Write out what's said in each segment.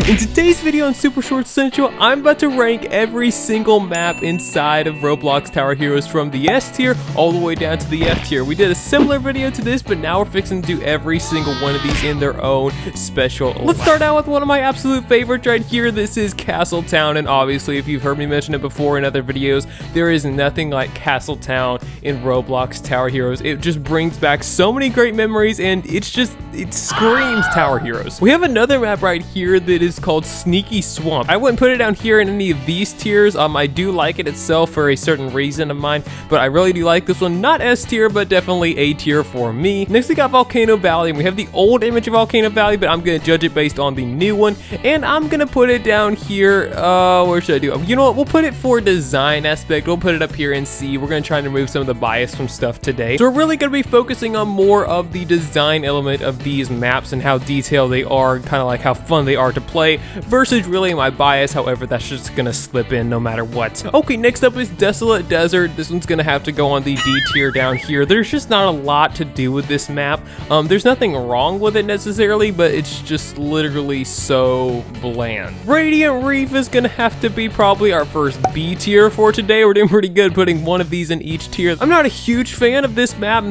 In today's video on Super Short Central, I'm about to rank every single map inside of Roblox Tower Heroes from the S tier all the way down to the F tier. We did a similar video to this, but now we're fixing to do every single one of these in their own special. Let's start out with one of my absolute favorites right here. This is Castle Town, and obviously if you've heard me mention it before in other videos, there is nothing like Castle Town in Roblox Tower Heroes. It just brings back so many great memories, and it screams Tower Heroes. We have another map right here that is called Sneaky Swamp. I wouldn't put it down here in any of these tiers. I do like it itself for a certain reason of mine, but I really do like this one. Not S tier, but definitely A tier for me. Next we got Volcano Valley, and we have the old image of Volcano Valley, but I'm gonna judge it based on the new one, and I'm gonna put it down here. Where should I do? You know what? We'll put it for design aspect. We'll put it up here in C. We're gonna try and remove some of the bias from stuff today. So we're really gonna be focusing on more of the design element of these maps and how detailed they are, kind of like how fun they are to play, versus really my bias. However, that's just gonna slip in no matter what. Okay, next up is Desolate Desert. This one's gonna have to go on the D tier down here. There's just not a lot to do with this map. There's nothing wrong with it necessarily, but it's just literally so bland. Radiant Reef is gonna have to be probably our first B tier for today. We're doing pretty good putting one of these in each tier. I'm not a huge fan of this map,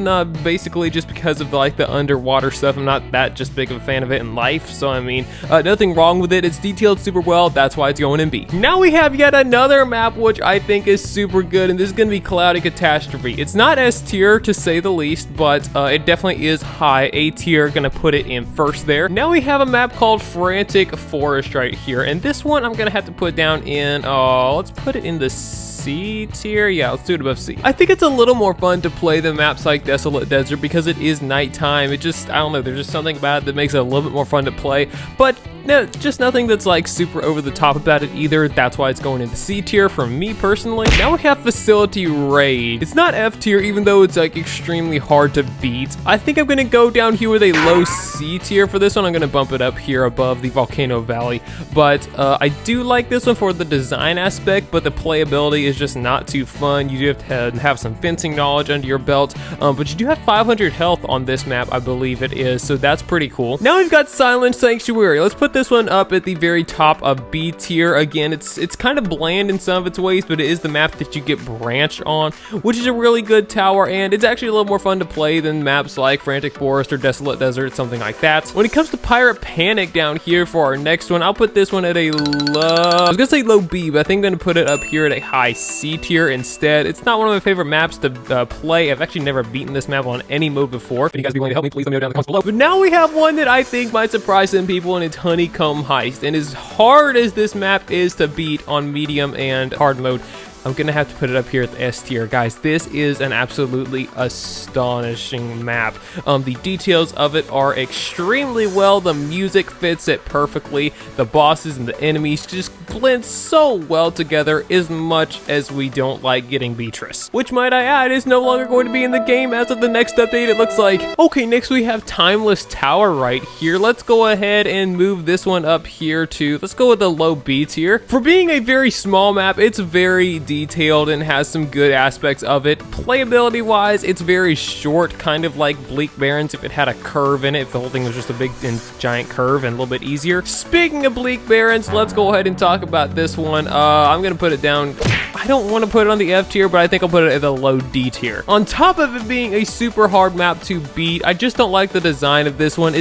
basically just because of like the underwater stuff. I'm not that just big of a fan of it in life, so I mean, nothing wrong with it. It's detailed super well, that's why it's going in B. Now we have yet another map which I think is super good, and this is gonna be Cloudy Catastrophe. It's not S tier to say the least, but it definitely is high A tier. Gonna put it in first there. Now we have a map called Frantic Forest right here, and this one I'm gonna have to put down in, let's put it in the C tier. Yeah, let's do it above C. I think it's a little more fun to play the maps like Desolate Desert because it is nighttime. I don't know, there's just something about it that makes it a little bit more fun to play, but no, just nothing that's like super over the top about it either. That's why it's going into C tier for me personally. Now we have Facility Raid. It's not F tier, even though it's like extremely hard to beat. I think I'm gonna go down here with a low C tier for this one. I'm gonna bump it up here above the Volcano Valley, but I do like this one for the design aspect, but the playability is just not too fun. You do have to have some fencing knowledge under your belt, but you do have 500 health on this map, I believe it is, so that's pretty cool. Now we've got Silent Sanctuary. Let's put this one up at the very top of B tier. Again, it's kind of bland in some of its ways, but it is the map that you get Branch on, which is a really good tower, and it's actually a little more fun to play than maps like Frantic Forest or Desolate Desert, something like that. When it comes to Pirate Panic down here for our next one, I'll put this one at a I was gonna say low B, but I think I'm gonna put it up here at a high C tier instead. It's not one of my favorite maps to play. I've actually never beaten this map on any mode before. If you guys be willing to help me, please let me know down in the comments below. But now we have one that I think might surprise some people, and it's Honeycomb Heist. And as hard as this map is to beat on medium and hard mode, I'm gonna have to put it up here at the S tier. Guys, this is an absolutely astonishing map. The details of it are extremely well. The music fits it perfectly. The bosses and the enemies just blend so well together, as much as we don't like getting Beatrice, which, might I add, is no longer going to be in the game as of the next update, it looks like. Okay, next we have Timeless Tower right here. Let's go ahead and move this one up here to, let's go with the low B tier. For being a very small map, it's very detailed and has some good aspects of it. Playability wise, it's very short, kind of like Bleak Barrens if it had a curve in it, if the whole thing was just a big and giant curve and a little bit easier. Speaking of Bleak Barrens, let's go ahead and talk about this one. I'm gonna put it down, I don't want to put it on the F tier, but I think I'll put it at the low D tier. On top of it being a super hard map to beat, I just don't like the design of this one.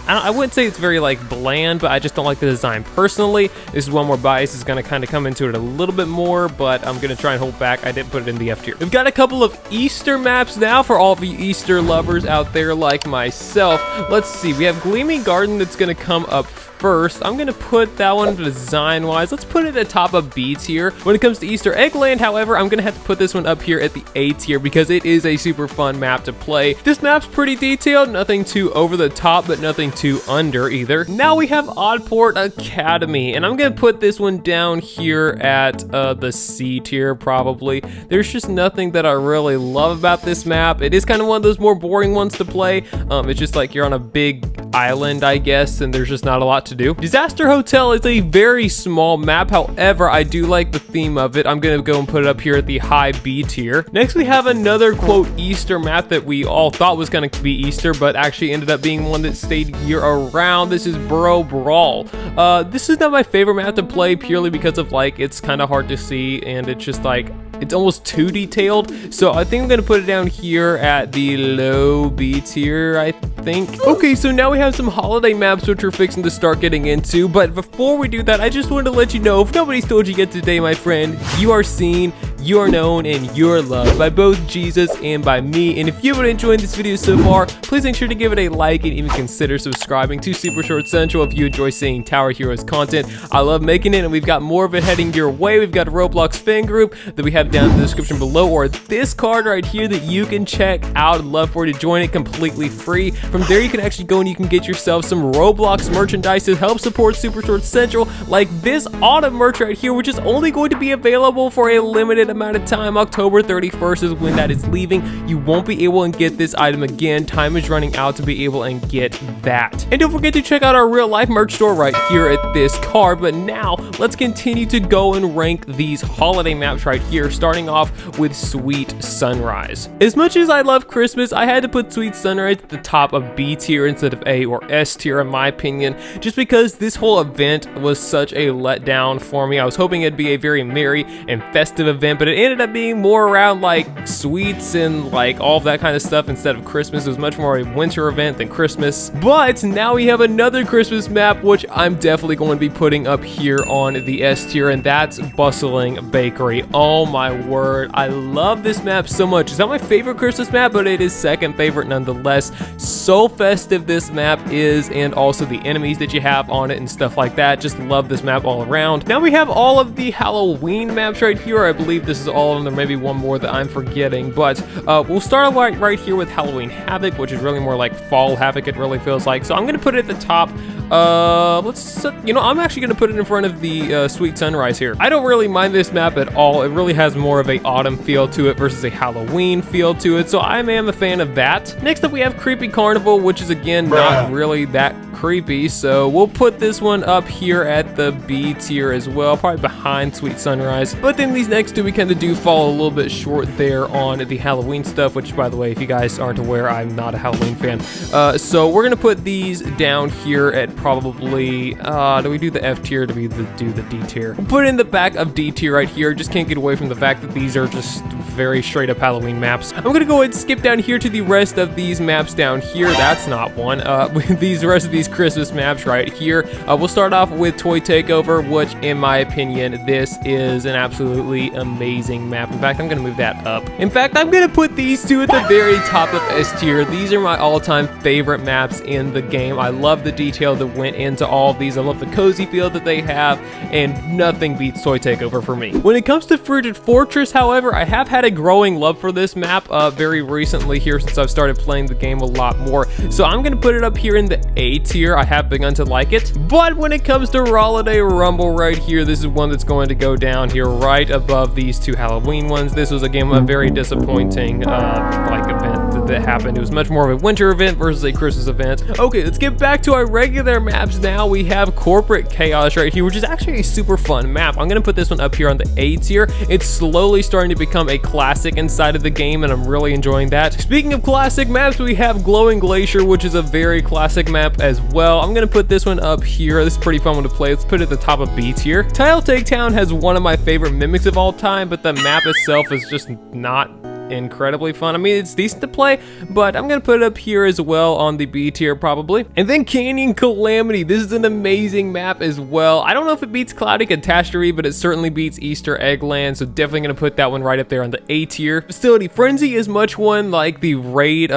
I wouldn't say it's very like bland, but I just don't like the design personally. This is one where bias is gonna kind of come into it a little bit more, but I'm gonna try and hold back. I didn't put it in the F tier. We've got a couple of Easter maps now for all of you Easter lovers out there like myself. Let's see, we have Gleaming Garden that's gonna come up first. I'm gonna put that one design wise, let's put it at the top of B tier. When it comes to Easter Egg Land, however, I'm gonna have to put this one up here at the A tier because it is a super fun map to play. This map's pretty detailed, nothing too over the top, but nothing too under either. Now we have Oddport Academy, and I'm gonna put this one down here at the C tier probably. There's just nothing that I really love about this map. It is kind of one of those more boring ones to play. It's just like you're on a big island, I guess, and there's just not a lot to to do. Disaster Hotel is a very small map. However, I do like the theme of it. I'm gonna go and put it up here at the high B tier. Next, we have another quote Easter map that we all thought was gonna be Easter, but actually ended up being one that stayed year around. This is Bro Brawl. This is not my favorite map to play purely because of like it's kind of hard to see and it's just like it's almost too detailed. So I think I'm gonna put it down here at the low B tier, I think. Okay, so now we have some holiday maps which we're fixing to start getting into. But before we do that, I just wanted to let you know, if nobody's told you yet today, my friend, you are seen, you are known, and you're loved by both Jesus and by me. And if you've been enjoying this video so far, please make sure to give it a like and even consider subscribing to Super Short Central if you enjoy seeing Tower Heroes content. I love making it, and we've got more of it heading your way. We've got a Roblox fan group that we have down in the description below, or this card right here that you can check out. I'd love for you to join it completely free. From there, you can actually go and you can get yourself some Roblox merchandise to help support Super Short Central, like this autumn merch right here, which is only going to be available for a limited amount of time. October 31st is when that is leaving. You won't be able to get this item again. Time is running out to be able and get that. And don't forget to check out our real life merch store right here at this card. But now let's continue to go and rank these holiday maps right here, starting off with Sweet Sunrise. As much as I love Christmas, I had to put Sweet Sunrise at the top of B tier instead of A or S tier in my opinion, just because this whole event was such a letdown for me. I was hoping it'd be a very merry and festive event, but it ended up being more around like sweets and like all of that kind of stuff instead of Christmas. It was much more a winter event than Christmas. But now we have another Christmas map, which I'm definitely going to be putting up here on the S tier, and that's Bustling Bakery. Oh my word, I love this map so much. It's not my favorite Christmas map, but it is second favorite nonetheless. So festive this map is, and also the enemies that you have on it and stuff like that. Just love this map all around. Now we have all of the Halloween maps right here. I believe this is all of them. There may be one more that I'm forgetting, but we'll start right here with Halloween Havoc, which is really more like fall Havoc, it really feels like. So I'm gonna put it at the top. I'm actually gonna put it in front of the Sweet Sunrise here. I don't really mind this map at all. It really has more of a autumn feel to it versus a Halloween feel to it, so I am a fan of that. Next up we have Creepy Carnival, which is again not really that creepy, so we'll put this one up here at the B tier as well, probably behind Sweet Sunrise. But then these next two we kind of do fall a little bit short there on the Halloween stuff, which by the way, if you guys aren't aware, I'm not a Halloween fan. So we're gonna put these down here at probably, do we do the F tier or do we do the D tier? We'll put it in the back of D tier right here. Just can't get away from the fact that these are just very straight up Halloween maps. I'm gonna go ahead and skip down here to the rest of these maps down here. That's not one. With the rest of these Christmas maps right here. We'll start off with Toy Takeover, which in my opinion, this is an absolutely amazing map. In fact, I'm gonna move that up. In fact, I'm gonna put these two at the very top of S tier. These are my all-time favorite maps in the game. I love the detail that went into all of these. I love the cozy feel that they have, and nothing beats Toy Takeover for me. When it comes to Frigid Fortress, however, I have had a growing love for this map very recently here since I've started playing the game a lot more. So I'm gonna put it up here in the A tier. I have begun to like it. But when it comes to Holiday Rumble right here, this is one that's going to go down here right above these two Halloween ones. This was again a very disappointing event that happened. It was much more of a winter event versus a Christmas event. Okay, let's get back to our regular maps now. We have Corporate Chaos right here, which is actually a super fun map. I'm gonna put this one up here on the A tier. It's slowly starting to become a classic inside of the game, and I'm really enjoying that. Speaking of classic maps, we have Glowing Glacier, which is a very classic map as well. I'm gonna put this one up here. This is a pretty fun one to play. Let's put it at the top of B tier. Tile Takedown has one of my favorite mimics of all time, but the map itself is just not incredibly fun. I mean, it's decent to play, but I'm gonna put it up here as well on the B tier probably. And then Canyon Calamity. This is an amazing map as well. I don't know if it beats Cloudy Catastrophe, but it certainly beats Easter Eggland, so definitely gonna put that one right up there on the A tier. Facility Frenzy is much one like the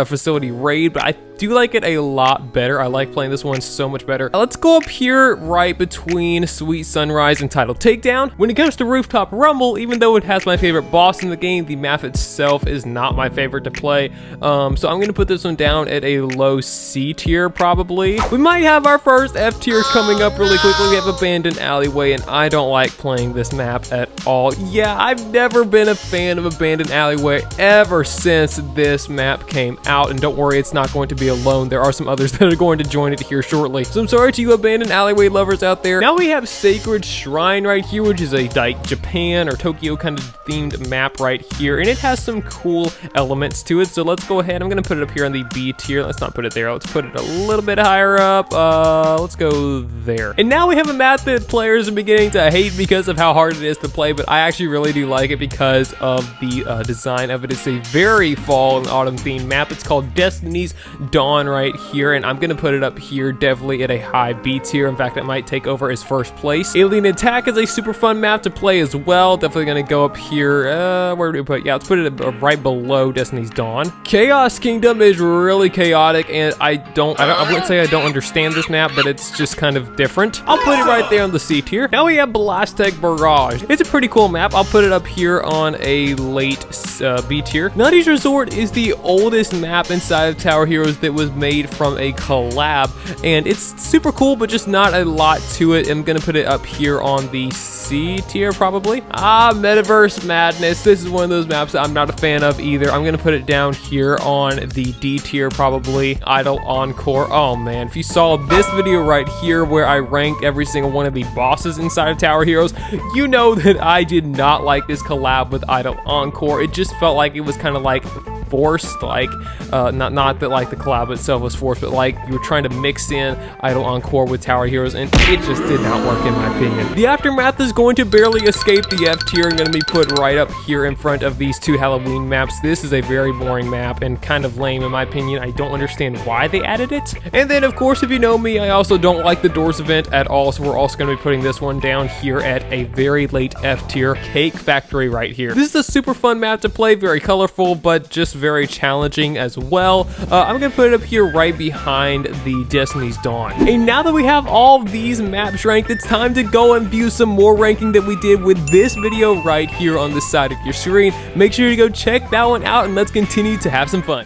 Facility Raid, but I do like it a lot better. I like playing this one so much better. Let's go up here right between Sweet Sunrise and Title Takedown. When it comes to Rooftop Rumble, even though it has my favorite boss in the game, the map itself is not my favorite to play. So I'm gonna put this one down at a low C tier probably. We might have our first F tier coming up really quickly. We have Abandoned Alleyway, and I don't like playing this map at all. Yeah, I've never been a fan of Abandoned Alleyway ever since this map came out, and don't worry, it's not going to be be alone. There are some others that are going to join it here shortly. So I'm sorry to you abandoned alleyway lovers out there. Now we have Sacred Shrine right here, which is a like Japan or Tokyo kind of themed map right here, and it has some cool elements to it. So let's go ahead. I'm gonna put it up here on the B tier. Let's not put it there. Let's put it a little bit higher up. Let's go there. And now we have a map that players are beginning to hate because of how hard it is to play, but I actually really do like it because of the design of it. It's a very fall and autumn themed map. It's called Destiny's Dawn right here, and I'm gonna put it up here definitely at a high B tier. In fact, it might take over as first place. Alien Attack is a super fun map to play as well. Definitely gonna go up here. Where do we put? Yeah, let's put it right below Destiny's Dawn. Chaos Kingdom is really chaotic, and I wouldn't say I don't understand this map, but it's just kind of different. I'll put it right there on the C tier. Now we have Blastek Barrage. It's a pretty cool map. I'll put it up here on a late B tier. Nutty's Resort is the oldest map inside of Tower Heroes that was made from a collab, and it's super cool, but just not a lot to it. I'm gonna put it up here on the C tier probably. Metaverse Madness. This is one of those maps that I'm not a fan of either. I'm gonna put it down here on the D tier probably. Idle Encore. Oh man, if you saw this video right here where I ranked every single one of the bosses inside of Tower Heroes, you know that I did not like this collab with Idle Encore. It just felt like it was kind of like forced, like not that like the collab itself was forced, but like you were trying to mix in Idle Encore with Tower Heroes, and it just did not work in my opinion. The Aftermath is going to barely escape the F tier and going to be put right up here in front of these two Halloween maps. This is a very boring map and kind of lame in my opinion. I don't understand why they added it. And then of course, if you know me, I also don't like the Doors event at all, so we're also going to be putting this one down here at a very late F tier. Cake Factory right here. This is a super fun map to play, very colorful, but just very challenging as well. I'm gonna put it up here right behind the Destiny's Dawn. And now that we have all these maps ranked, it's time to go and view some more ranking that we did with this video right here on the side of your screen. Make sure to go check that one out, and let's continue to have some fun.